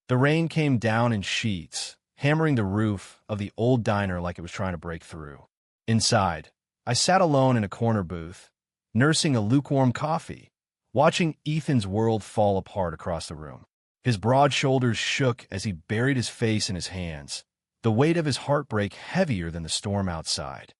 The rain came down in sheets, hammering the roof of the old diner like it was trying to break through. Inside, I sat alone in a corner booth, nursing a lukewarm coffee, watching Ethan's world fall apart across the room. His broad shoulders shook as he buried his face in his hands, the weight of his heartbreak heavier than the storm outside.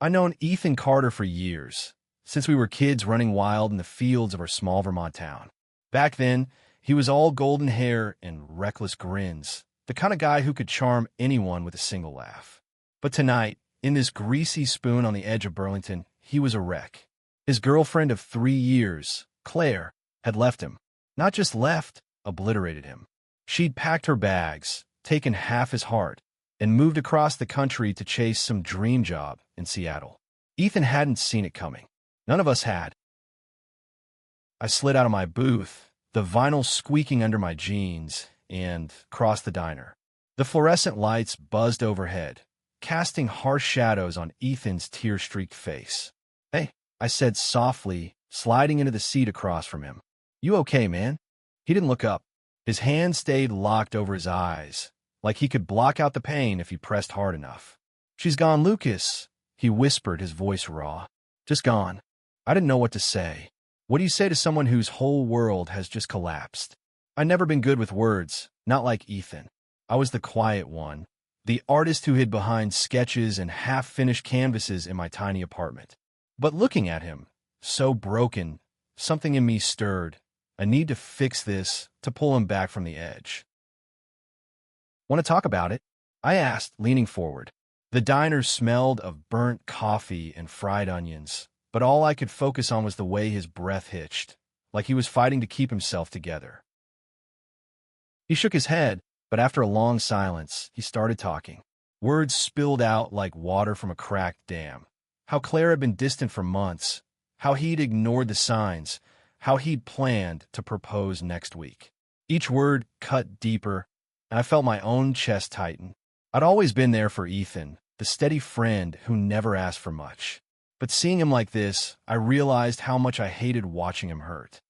I've known Ethan Carter for years, since we were kids running wild in the fields of our small Vermont town. Back then, he was all golden hair and reckless grins, the kind of guy who could charm anyone with a single laugh. But tonight, in this greasy spoon on the edge of Burlington, he was a wreck. His girlfriend of 3 years, Claire, had left him. Not just left, obliterated him. She'd packed her bags, taken half his heart, and moved across the country to chase some dream job in Seattle. Ethan hadn't seen it coming. None of us had. I slid out of my booth, the vinyl squeaking under my jeans, and crossed the diner. The fluorescent lights buzzed overhead, casting harsh shadows on Ethan's tear-streaked face. "Hey," I said softly, sliding into the seat across from him. "You okay, man?" He didn't look up. His hand stayed locked over his eyes, like he could block out the pain if he pressed hard enough. "She's gone, Lucas," he whispered, his voice raw. "Just gone." I didn't know what to say. What do you say to someone whose whole world has just collapsed? I'd never been good with words, not like Ethan. I was the quiet one, the artist who hid behind sketches and half-finished canvases in my tiny apartment. But looking at him, so broken, something in me stirred. I need to fix this, to pull him back from the edge. "Want to talk about it?" I asked, leaning forward. The diner smelled of burnt coffee and fried onions, but all I could focus on was the way his breath hitched, like he was fighting to keep himself together. He shook his head, but after a long silence, he started talking. Words spilled out like water from a cracked dam. How Claire had been distant for months, how he'd ignored the signs, how he'd planned to propose next week. Each word cut deeper, and I felt my own chest tighten. I'd always been there for Ethan, the steady friend who never asked for much. But seeing him like this, I realized how much I hated watching him hurt.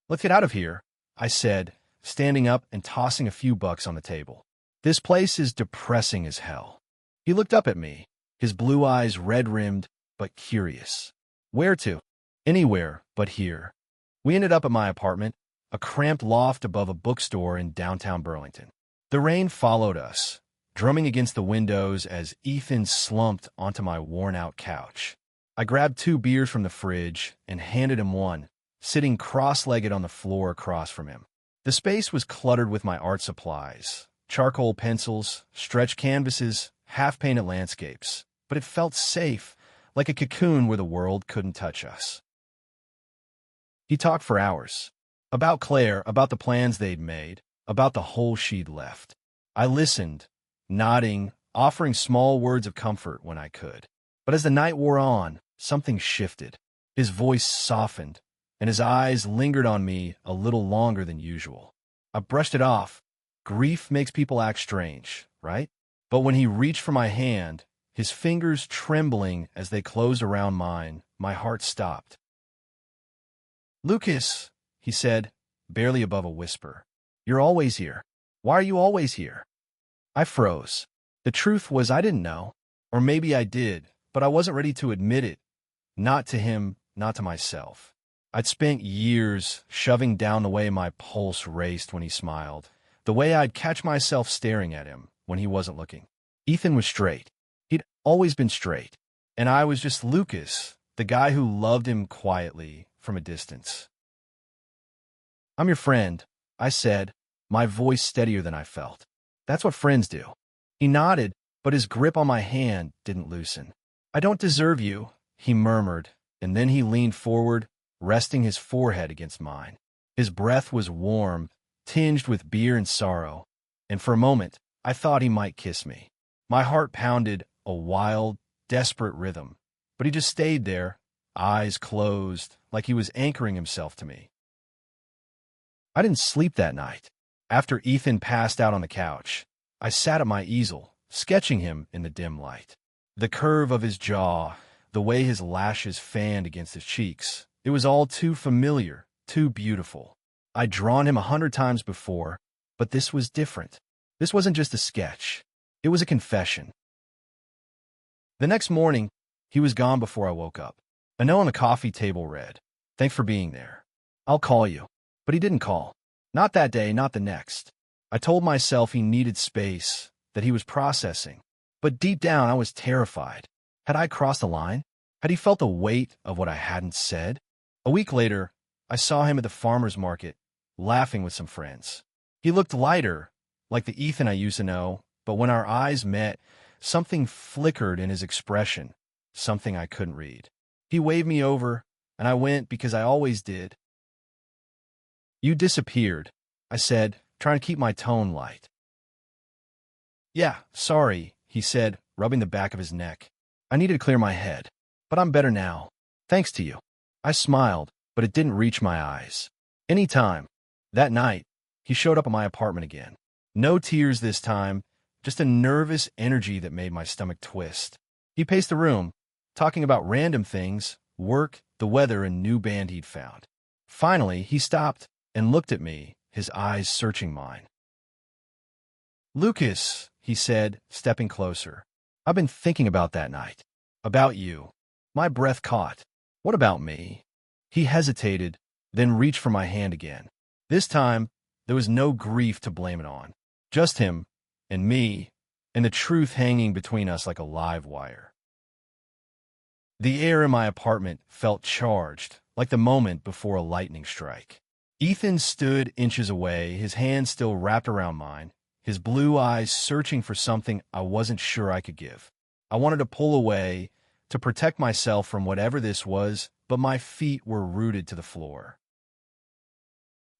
"Let's get out of here," I said, standing up and tossing a few bucks on the table. "This place is depressing as hell." He looked up at me, his blue eyes red-rimmed but curious. "Where to?" "Anywhere but here." We ended up at my apartment, a cramped loft above a bookstore in downtown Burlington. The rain followed us, drumming against the windows as Ethan slumped onto my worn-out couch. I grabbed 2 beers from the fridge and handed him one, sitting cross-legged on the floor across from him. The space was cluttered with my art supplies, charcoal pencils, stretch canvases, half-painted landscapes, but it felt safe, like a cocoon where the world couldn't touch us. He talked for hours. About Claire, about the plans they'd made, about the hole she'd left. I listened, nodding, offering small words of comfort when I could. But as the night wore on, something shifted. His voice softened, and his eyes lingered on me a little longer than usual. I brushed it off. Grief makes people act strange, right? But when he reached for my hand, his fingers trembling as they closed around mine, my heart stopped. "Lucas," he said, barely above a whisper, "you're always here. Why are you always here?" I froze. The truth was I didn't know. Or maybe I did, but I wasn't ready to admit it. Not to him, not to myself. I'd spent years shoving down the way my pulse raced when he smiled, the way I'd catch myself staring at him when he wasn't looking. Ethan was straight. He'd always been straight. And I was just Lucas, the guy who loved him quietly from a distance. "I'm your friend," I said, my voice steadier than I felt. "That's what friends do." He nodded, but his grip on my hand didn't loosen. "I don't deserve you," he murmured, and then he leaned forward, resting his forehead against mine. His breath was warm, tinged with beer and sorrow, and for a moment, I thought he might kiss me. My heart pounded a wild, desperate rhythm, but he just stayed there, eyes closed, like he was anchoring himself to me. I didn't sleep that night. After Ethan passed out on the couch, I sat at my easel, sketching him in the dim light. The curve of his jaw, the way his lashes fanned against his cheeks, it was all too familiar, too beautiful. I'd drawn him 100 times before, but this was different. This wasn't just a sketch. It was a confession. The next morning, he was gone before I woke up. A note on the coffee table read, "Thanks for being there. I'll call you." But he didn't call. Not that day, not the next. I told myself he needed space, that he was processing. But deep down, I was terrified. Had I crossed the line? Had he felt the weight of what I hadn't said? A week later, I saw him at the farmer's market, laughing with some friends. He looked lighter, like the Ethan I used to know, but when our eyes met, something flickered in his expression, something I couldn't read. He waved me over, and I went because I always did. "You disappeared," I said, trying to keep my tone light. "Yeah, sorry," he said, rubbing the back of his neck. "I needed to clear my head, but I'm better now. Thanks to you." I smiled, but it didn't reach my eyes. Anytime. That night, he showed up at my apartment again. No tears this time, just a nervous energy that made my stomach twist. He paced the room, talking about random things, work, the weather, and new band he'd found. Finally, he stopped and looked at me, his eyes searching mine. "Lucas," he said, stepping closer. "I've been thinking about that night. About you." My breath caught. "What about me?" He hesitated, then reached for my hand again. This time, there was no grief to blame it on. Just him and me, and the truth hanging between us like a live wire. The air in my apartment felt charged, like the moment before a lightning strike. Ethan stood inches away, his hand still wrapped around mine, his blue eyes searching for something I wasn't sure I could give. I wanted to pull away, to protect myself from whatever this was, but my feet were rooted to the floor.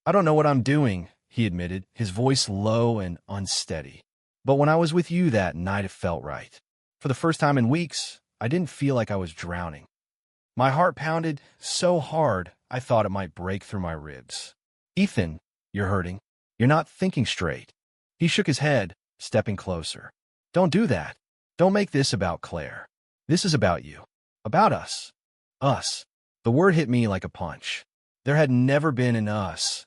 "I don't know what I'm doing," he admitted, his voice low and unsteady. "But when I was with you that night, it felt right. For the first time in weeks, I didn't feel like I was drowning. My heart pounded so hard, I thought it might break through my ribs. Ethan, you're hurting. You're not thinking straight." He shook his head, stepping closer. "Don't do that. Don't make this about Claire. This is about you. About us. Us." The word hit me like a punch. There had never been an us.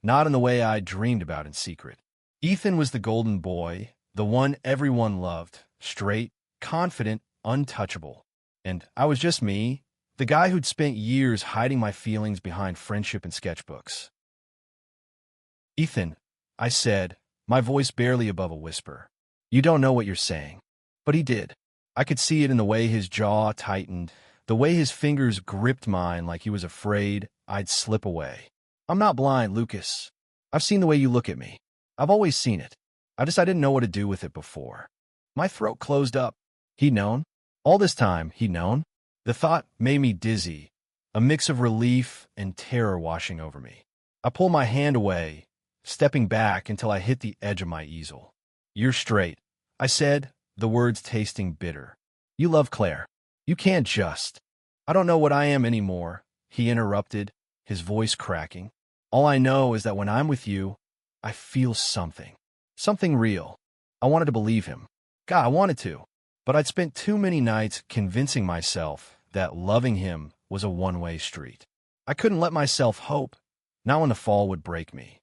Not in the way I dreamed about in secret. Ethan was the golden boy, the one everyone loved, straight, confident, untouchable. And I was just me, the guy who'd spent years hiding my feelings behind friendship and sketchbooks. "Ethan," I said, my voice barely above a whisper. "You don't know what you're saying." But he did. I could see it in the way his jaw tightened, the way his fingers gripped mine like he was afraid I'd slip away. "I'm not blind, Lucas. I've seen the way you look at me. I've always seen it. I didn't know what to do with it before." My throat closed up. He'd known. All this time, he'd known. The thought made me dizzy, a mix of relief and terror washing over me. I pulled my hand away, stepping back until I hit the edge of my easel. "You're straight," I said, the words tasting bitter. "You love Claire. You can't just—" "I don't know what I am anymore," he interrupted, his voice cracking. "All I know is that when I'm with you, I feel something. Something real." I wanted to believe him. God, I wanted to. But I'd spent too many nights convincing myself that loving him was a one-way street. I couldn't let myself hope, not when the fall would break me.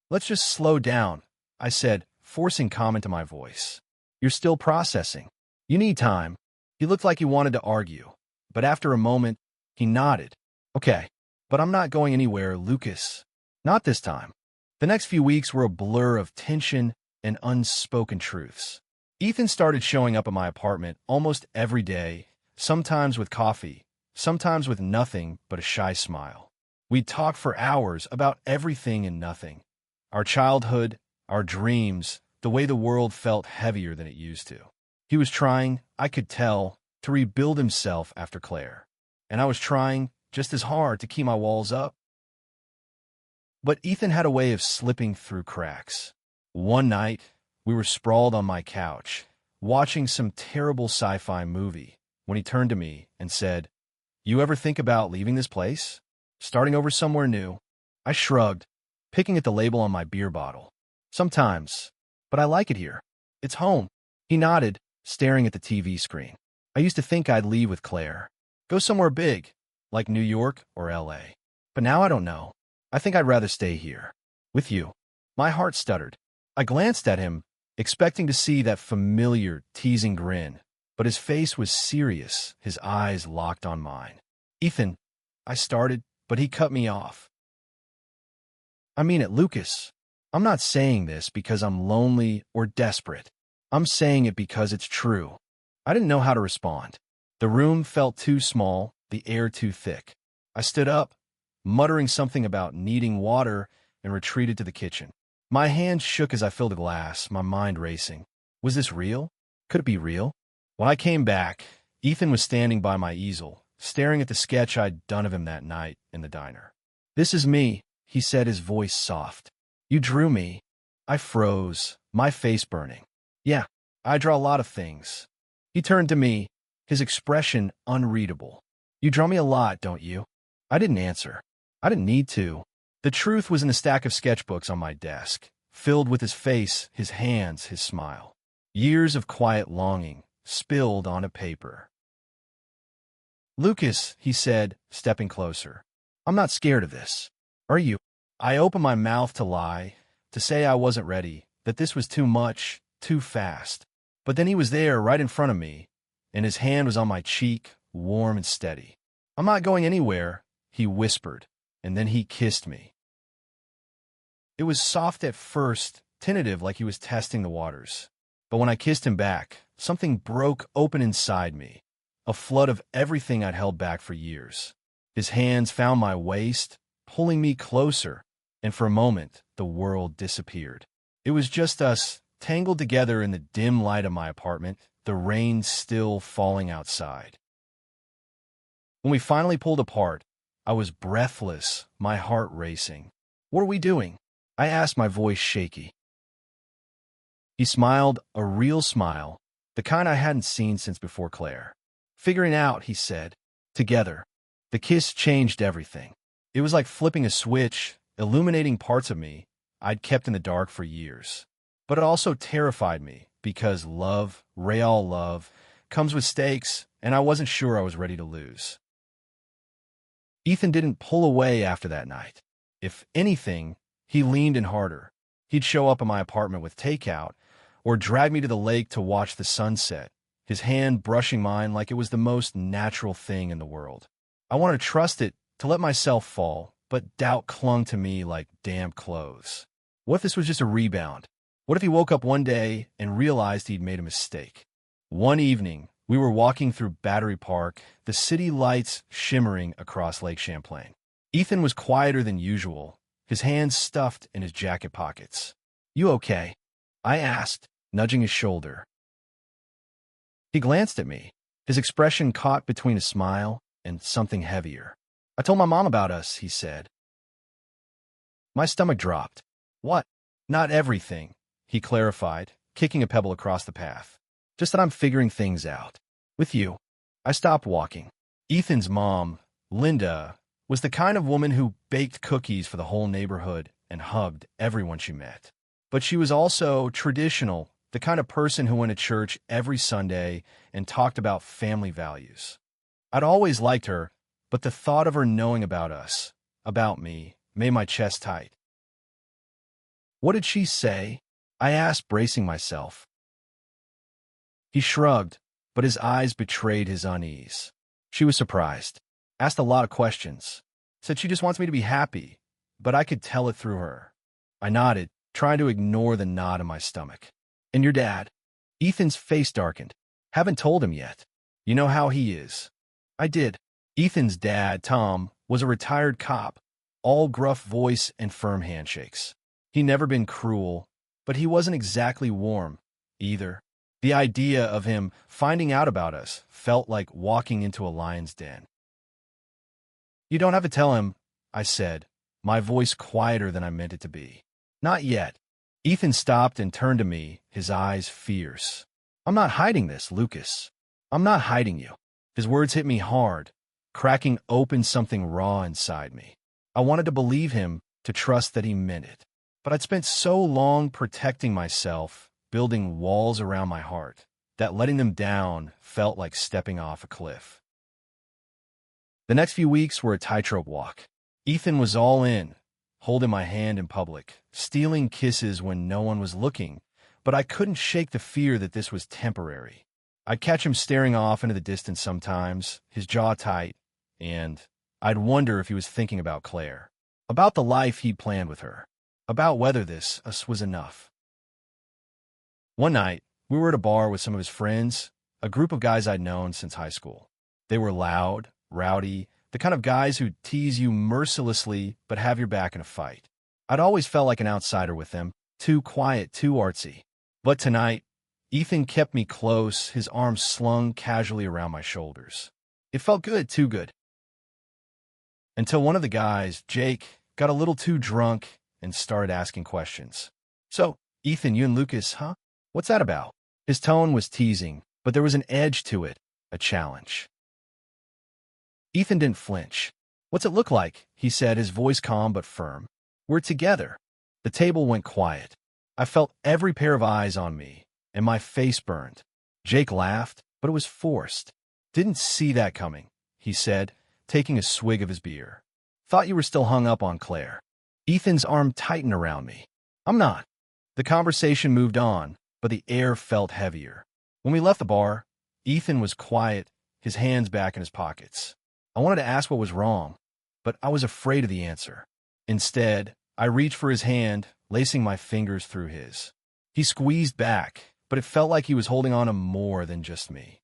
"Let's just slow down," I said, forcing calm into my voice. "You're still processing. You need time." He looked like he wanted to argue, but after a moment, he nodded. "Okay, but I'm not going anywhere, Lucas. Not this time." The next few weeks were a blur of tension and unspoken truths. Ethan started showing up at my apartment almost every day, sometimes with coffee, sometimes with nothing but a shy smile. We'd talk for hours about everything and nothing. Our childhood, our dreams, the way the world felt heavier than it used to. He was trying, I could tell, to rebuild himself after Claire. And I was trying just as hard to keep my walls up. But Ethan had a way of slipping through cracks. One night, we were sprawled on my couch, watching some terrible sci-fi movie, when he turned to me and said, "You ever think about leaving this place? Starting over somewhere new?" I shrugged, picking at the label on my beer bottle. "Sometimes, but I like it here. It's home." He nodded, staring at the TV screen. "I used to think I'd leave with Claire. Go somewhere big, like New York or LA. But now I don't know. I think I'd rather stay here. With you. My heart stuttered. I glanced at him, expecting to see that familiar, teasing grin, but his face was serious, his eyes locked on mine. Ethan, I started, but he cut me off. I mean it, Lucas. I'm not saying this because I'm lonely or desperate. I'm saying it because it's true. I didn't know how to respond. The room felt too small, the air too thick. I stood up, muttering something about needing water, and retreated to the kitchen. My hands shook as I filled a glass, my mind racing. Was this real? Could it be real? When I came back, Ethan was standing by my easel, staring at the sketch I'd done of him that night in the diner. "This is me," he said, his voice soft. "You drew me." I froze, my face burning. "Yeah, I draw a lot of things." He turned to me, his expression unreadable. "You draw me a lot, don't you?" I didn't answer. I didn't need to. The truth was in a stack of sketchbooks on my desk, filled with his face, his hands, his smile. Years of quiet longing, spilled onto paper. "Lucas," he said, stepping closer, "I'm not scared of this. Are you?" I opened my mouth to lie, to say I wasn't ready, that this was too much, too fast. But then he was there, right in front of me, and his hand was on my cheek, warm and steady. "I'm not going anywhere," he whispered, and then he kissed me. It was soft at first, tentative like he was testing the waters. But when I kissed him back, something broke open inside me, a flood of everything I'd held back for years. His hands found my waist, pulling me closer, and for a moment, the world disappeared. It was just us, tangled together in the dim light of my apartment, the rain still falling outside. When we finally pulled apart, I was breathless, my heart racing. "What are we doing?" I asked, my voice shaky. He smiled, a real smile, the kind I hadn't seen since before Claire. "Figuring out," he said. "Together." The kiss changed everything. It was like flipping a switch, illuminating parts of me I'd kept in the dark for years. But it also terrified me, because love, real love, comes with stakes, and I wasn't sure I was ready to lose. Ethan didn't pull away after that night. If anything, he leaned in harder. He'd show up at my apartment with takeout, or drag me to the lake to watch the sunset, his hand brushing mine like it was the most natural thing in the world. I wanted to trust it, to let myself fall, but doubt clung to me like damp clothes. What if this was just a rebound? What if he woke up one day and realized he'd made a mistake? One evening, we were walking through Battery Park, the city lights shimmering across Lake Champlain. Ethan was quieter than usual, his hands stuffed in his jacket pockets. "You okay?" I asked, nudging his shoulder. He glanced at me, his expression caught between a smile and something heavier. "I told my mom about us," he said. My stomach dropped. "What?" "Not everything," he clarified, kicking a pebble across the path. "Just that I'm figuring things out. With you." I stopped walking. Ethan's mom, Linda, was the kind of woman who baked cookies for the whole neighborhood and hugged everyone she met. But she was also traditional, the kind of person who went to church every Sunday and talked about family values. I'd always liked her, but the thought of her knowing about us, about me, made my chest tight. "What did she say?" I asked, bracing myself. He shrugged, but his eyes betrayed his unease. She was surprised. Asked a lot of questions. Said she just wants me to be happy, but I could tell it through her. I nodded, trying to ignore the knot in my stomach. "And your dad?" Ethan's face darkened. "Haven't told him yet. You know how he is." I did. Ethan's dad, Tom, was a retired cop, all gruff voice and firm handshakes. He'd never been cruel, but he wasn't exactly warm, either. The idea of him finding out about us felt like walking into a lion's den. "You don't have to tell him," I said, my voice quieter than I meant it to be. "Not yet." Ethan stopped and turned to me, his eyes fierce. "I'm not hiding this, Lucas. I'm not hiding you." His words hit me hard, cracking open something raw inside me. I wanted to believe him, to trust that he meant it. But I'd spent so long protecting myself, building walls around my heart, that letting them down felt like stepping off a cliff. The next few weeks were a tightrope walk. Ethan was all in, holding my hand in public, stealing kisses when no one was looking, but I couldn't shake the fear that this was temporary. I'd catch him staring off into the distance sometimes, his jaw tight, and I'd wonder if he was thinking about Claire, about the life he'd planned with her, about whether this was enough. One night, we were at a bar with some of his friends, a group of guys I'd known since high school. They were loud, rowdy, the kind of guys who'd tease you mercilessly but have your back in a fight. I'd always felt like an outsider with them, too quiet, too artsy. But tonight, Ethan kept me close, his arms slung casually around my shoulders. It felt good, too good. Until one of the guys, Jake, got a little too drunk and started asking questions. "So, Ethan, you and Lucas, huh? What's that about?" His tone was teasing, but there was an edge to it, a challenge. Ethan didn't flinch. "What's it look like?" he said, his voice calm but firm. "We're together." The table went quiet. I felt every pair of eyes on me, and my face burned. Jake laughed, but it was forced. "Didn't see that coming," he said, taking a swig of his beer. "Thought you were still hung up on Claire." Ethan's arm tightened around me. "I'm not." The conversation moved on, but the air felt heavier. When we left the bar, Ethan was quiet, his hands back in his pockets. I wanted to ask what was wrong, but I was afraid of the answer. Instead, I reached for his hand, lacing my fingers through his. He squeezed back, but it felt like he was holding on to more than just me.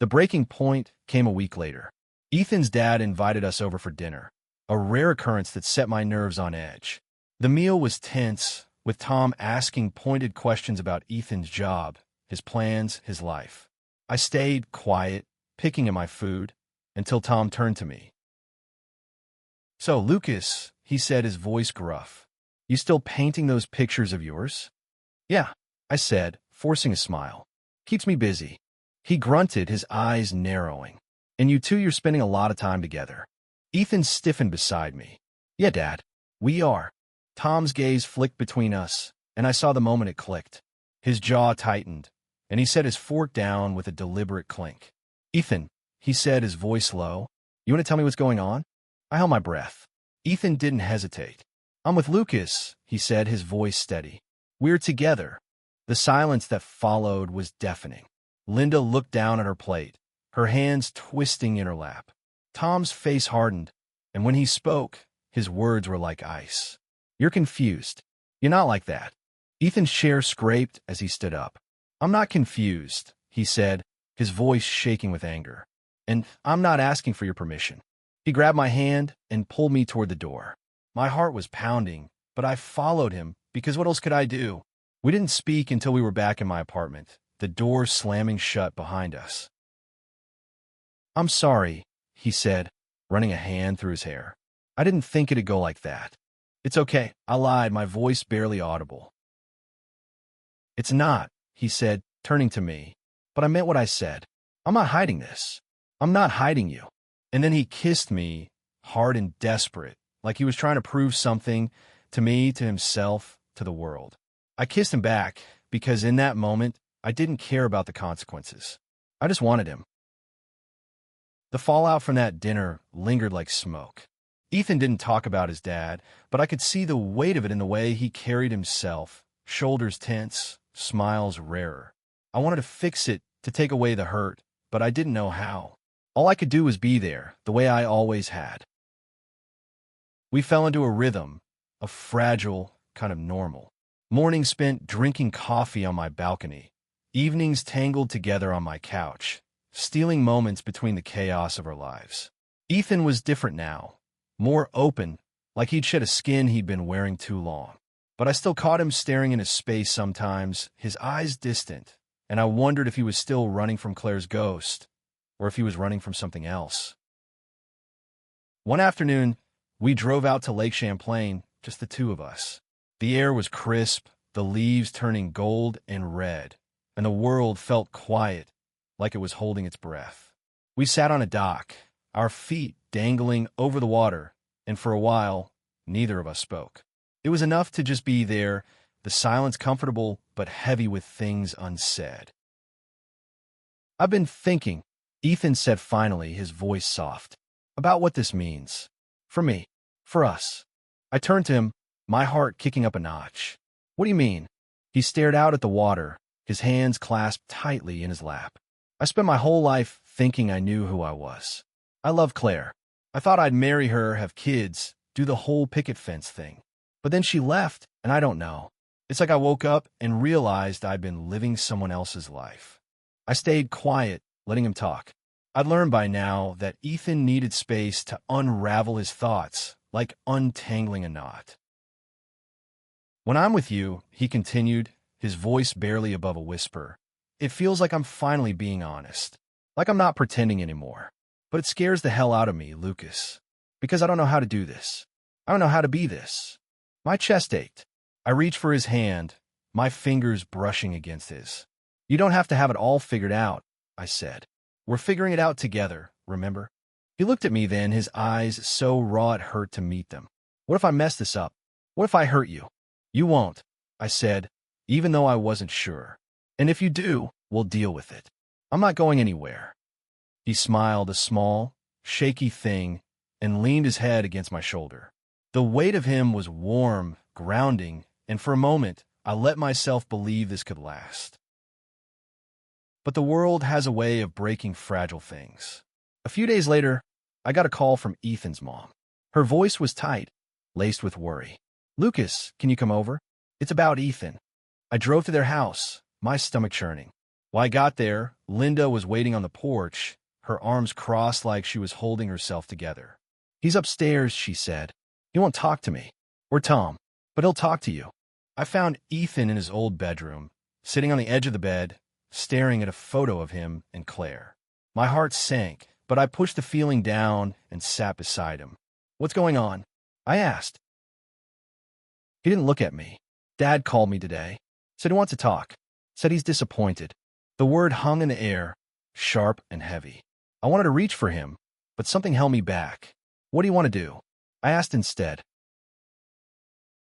The breaking point came a week later. Ethan's dad invited us over for dinner, a rare occurrence that set my nerves on edge. The meal was tense, with Tom asking pointed questions about Ethan's job, his plans, his life. I stayed quiet, picking at my food, until Tom turned to me. "So, Lucas," he said, his voice gruff, "you still painting those pictures of yours?" "Yeah," I said, forcing a smile. "Keeps me busy." He grunted, his eyes narrowing. "And you two, you're spending a lot of time together." Ethan stiffened beside me. "Yeah, Dad, we are." Tom's gaze flicked between us, and I saw the moment it clicked. His jaw tightened, and he set his fork down with a deliberate clink. "Ethan," he said, his voice low, "you want to tell me what's going on?" I held my breath. Ethan didn't hesitate. "I'm with Lucas," he said, his voice steady. "We're together." The silence that followed was deafening. Linda looked down at her plate, her hands twisting in her lap. Tom's face hardened, and when he spoke, his words were like ice. "You're confused. You're not like that." Ethan's chair scraped as he stood up. "I'm not confused," he said, his voice shaking with anger. "And I'm not asking for your permission." He grabbed my hand and pulled me toward the door. My heart was pounding, but I followed him because what else could I do? We didn't speak until we were back in my apartment, the door slamming shut behind us. "I'm sorry," he said, running a hand through his hair. "I didn't think it'd go like that." "It's okay," I lied, my voice barely audible. "It's not," he said, turning to me, "but I meant what I said. I'm not hiding this. I'm not hiding you." And then he kissed me, hard and desperate, like he was trying to prove something to me, to himself, to the world. I kissed him back because in that moment, I didn't care about the consequences. I just wanted him. The fallout from that dinner lingered like smoke. Ethan didn't talk about his dad, but I could see the weight of it in the way he carried himself, shoulders tense, smiles rarer. I wanted to fix it, to take away the hurt, but I didn't know how. All I could do was be there, the way I always had. We fell into a rhythm, a fragile, kind of normal. Mornings spent drinking coffee on my balcony, evenings tangled together on my couch, stealing moments between the chaos of our lives. Ethan was different now, more open, like he'd shed a skin he'd been wearing too long. But I still caught him staring into space sometimes, his eyes distant, and I wondered if he was still running from Claire's ghost, or if he was running from something else. One afternoon, we drove out to Lake Champlain, just the two of us. The air was crisp, the leaves turning gold and red, and the world felt quiet, like it was holding its breath. We sat on a dock, our feet dangling over the water, and for a while, neither of us spoke. It was enough to just be there, the silence comfortable but heavy with things unsaid. "I've been thinking," Ethan said finally, his voice soft, "about what this means. For me. For us." I turned to him, my heart kicking up a notch. What do you mean? He stared out at the water, his hands clasped tightly in his lap. I spent my whole life thinking I knew who I was. I love Claire. I thought I'd marry her, have kids, do the whole picket fence thing. But then she left, and I don't know. It's like I woke up and realized I'd been living someone else's life. I stayed quiet, letting him talk. I'd learned by now that Ethan needed space to unravel his thoughts, like untangling a knot. When I'm with you, he continued, his voice barely above a whisper, it feels like I'm finally being honest. Like I'm not pretending anymore. But it scares the hell out of me, Lucas. Because I don't know how to do this. I don't know how to be this. My chest ached. I reached for his hand, my fingers brushing against his. You don't have to have it all figured out, I said. We're figuring it out together, remember? He looked at me then, his eyes so raw it hurt to meet them. What if I mess this up? What if I hurt you? You won't, I said, even though I wasn't sure. And if you do, we'll deal with it. I'm not going anywhere. He smiled, a small, shaky thing, and leaned his head against my shoulder. The weight of him was warm, grounding, and for a moment, I let myself believe this could last. But the world has a way of breaking fragile things. A few days later, I got a call from Ethan's mom. Her voice was tight, laced with worry. Lucas, can you come over? It's about Ethan. I drove to their house, my stomach churning. While I got there, Linda was waiting on the porch, her arms crossed like she was holding herself together. He's upstairs, she said. He won't talk to me. Or Tom. But he'll talk to you. I found Ethan in his old bedroom, sitting on the edge of the bed, staring at a photo of him and Claire. My heart sank, but I pushed the feeling down and sat beside him. What's going on? I asked. He didn't look at me. Dad called me today. Said he wants to talk. Said he's disappointed. The word hung in the air, sharp and heavy. I wanted to reach for him, but something held me back. What do you want to do? I asked instead.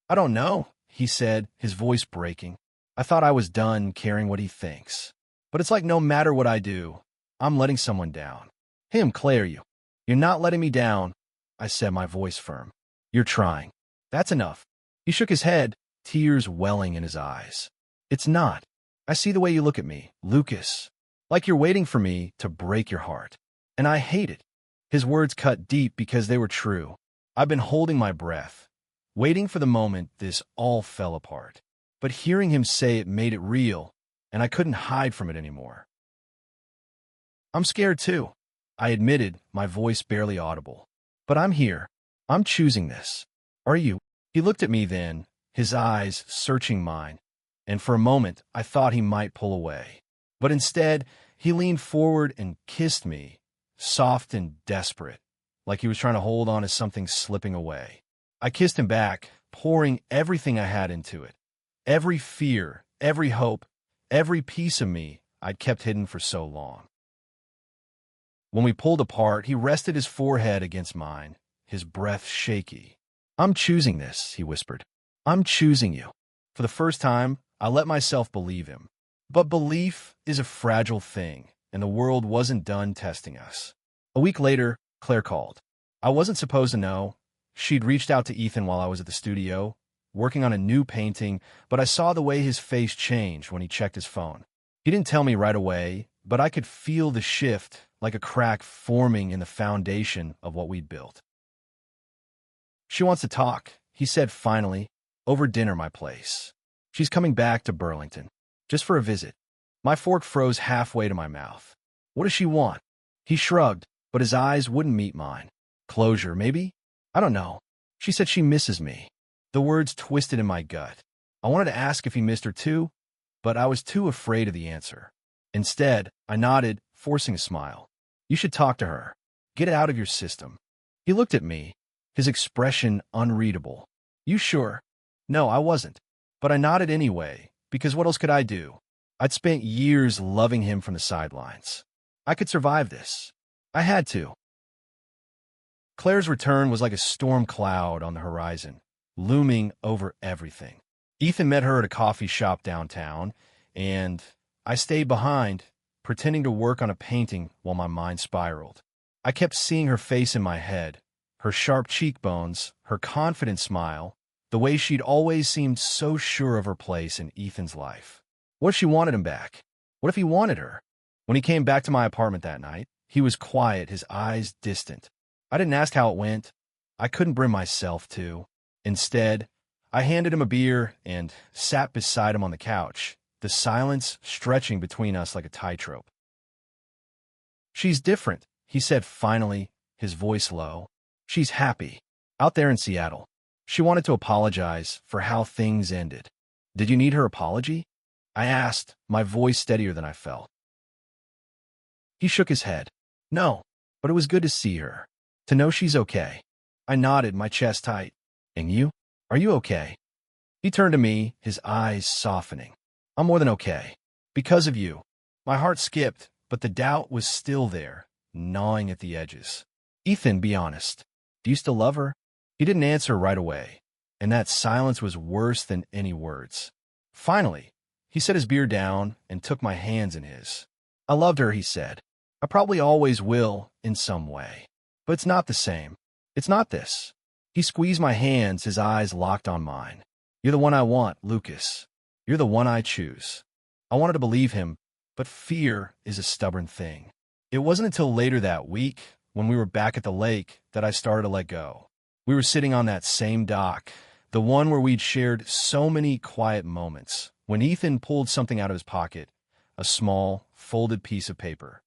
I don't know, he said, his voice breaking. I thought I was done caring what he thinks. But it's like no matter what I do, I'm letting someone down. Him, Claire, You're not letting me down, I said, my voice firm. You're trying. That's enough. He shook his head, tears welling in his eyes. It's not. I see the way you look at me, Lucas. Like you're waiting for me to break your heart. And I hate it. His words cut deep because they were true. I've been holding my breath, waiting for the moment this all fell apart. But hearing him say it made it real, and I couldn't hide from it anymore. I'm scared too, I admitted, my voice barely audible. But I'm here. I'm choosing this. Are you? He looked at me then, his eyes searching mine, and for a moment I thought he might pull away. But instead, he leaned forward and kissed me, soft and desperate, like he was trying to hold on to something slipping away. I kissed him back, pouring everything I had into it. Every fear, every hope, every piece of me I'd kept hidden for so long. When we pulled apart, he rested his forehead against mine, his breath shaky. I'm choosing this, he whispered. I'm choosing you. For the first time, I let myself believe him. But belief is a fragile thing, and the world wasn't done testing us. A week later, Claire called. I wasn't supposed to know. She'd reached out to Ethan while I was at the studio, working on a new painting, but I saw the way his face changed when he checked his phone. He didn't tell me right away, but I could feel the shift, like a crack forming in the foundation of what we'd built. She wants to talk, he said finally, over dinner my place. She's coming back to Burlington, just for a visit. My fork froze halfway to my mouth. What does she want? He shrugged, but his eyes wouldn't meet mine. Closure, maybe? I don't know. She said she misses me. The words twisted in my gut. I wanted to ask if he missed her too, but I was too afraid of the answer. Instead, I nodded, forcing a smile. You should talk to her. Get it out of your system. He looked at me, his expression unreadable. You sure? No, I wasn't. But I nodded anyway, because what else could I do? I'd spent years loving him from the sidelines. I could survive this. I had to. Claire's return was like a storm cloud on the horizon, looming over everything. Ethan met her at a coffee shop downtown, and I stayed behind, pretending to work on a painting while my mind spiraled. I kept seeing her face in my head, Her sharp cheekbones, her confident smile, the way she'd always seemed so sure of her place in Ethan's life. What if she wanted him back? What if he wanted her? When he came back to my apartment that night, he was quiet, his eyes distant. I didn't ask how it went. I couldn't bring myself to. Instead, I handed him a beer and sat beside him on the couch, the silence stretching between us like a tightrope. "She's different," he said finally, his voice low. "She's happy. Out there in Seattle. She wanted to apologize for how things ended." "Did you need her apology?" I asked, my voice steadier than I felt. He shook his head. "No, but it was good to see her. To know she's okay." I nodded, my chest tight. "And you? Are you okay?" He turned to me, his eyes softening. "I'm more than okay. Because of you." My heart skipped, but the doubt was still there, gnawing at the edges. "Ethan, be honest. Do you still love her?" He didn't answer right away, and that silence was worse than any words. Finally, he set his beer down and took my hands in his. "I loved her," he said. "I probably always will, in some way. But it's not the same. It's not this." He squeezed my hands, his eyes locked on mine. "You're the one I want, Lucas. You're the one I choose." I wanted to believe him, but fear is a stubborn thing. It wasn't until later that week, when we were back at the lake, that I started to let go. We were sitting on that same dock, the one where we'd shared so many quiet moments, when Ethan pulled something out of his pocket, a small, folded piece of paper.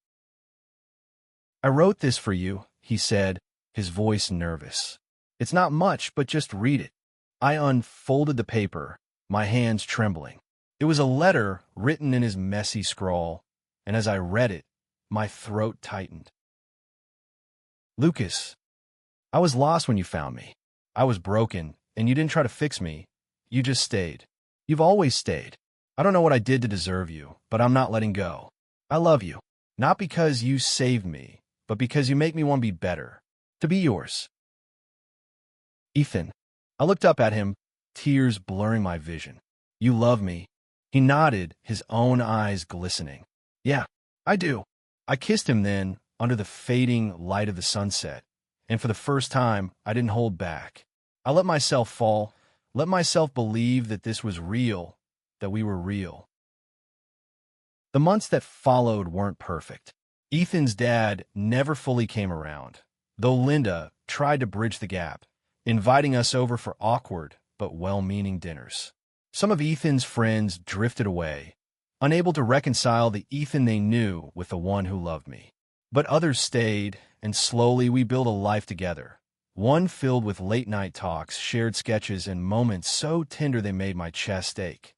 "I wrote this for you," he said, his voice nervous. "It's not much, but just read it." I unfolded the paper, my hands trembling. It was a letter written in his messy scrawl, and as I read it, my throat tightened. "Lucas, I was lost when you found me. I was broken, and you didn't try to fix me. You just stayed. You've always stayed. I don't know what I did to deserve you, but I'm not letting go. I love you, not because you saved me, but because you make me want to be better, to be yours." "Ethan." I looked up at him, tears blurring my vision. "You love me." He nodded, his own eyes glistening. "Yeah, I do." I kissed him then, under the fading light of the sunset, and for the first time, I didn't hold back. I let myself fall, let myself believe that this was real, that we were real. The months that followed weren't perfect. Ethan's dad never fully came around, though Linda tried to bridge the gap, inviting us over for awkward but well-meaning dinners. Some of Ethan's friends drifted away, unable to reconcile the Ethan they knew with the one who loved me. But others stayed, and slowly we built a life together, one filled with late-night talks, shared sketches, and moments so tender they made my chest ache.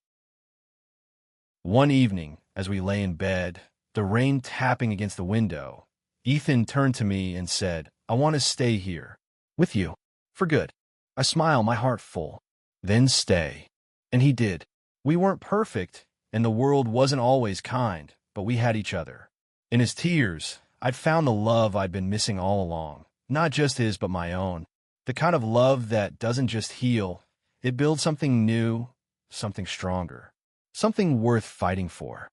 One evening, as we lay in bed, the rain tapping against the window, Ethan turned to me and said, "I want to stay here, with you, for good." I smiled, my heart full. "Then stay." And he did. We weren't perfect, and the world wasn't always kind, but we had each other. In his tears, I'd found the love I'd been missing all along, not just his but my own. The kind of love that doesn't just heal, it builds something new, something stronger, something worth fighting for.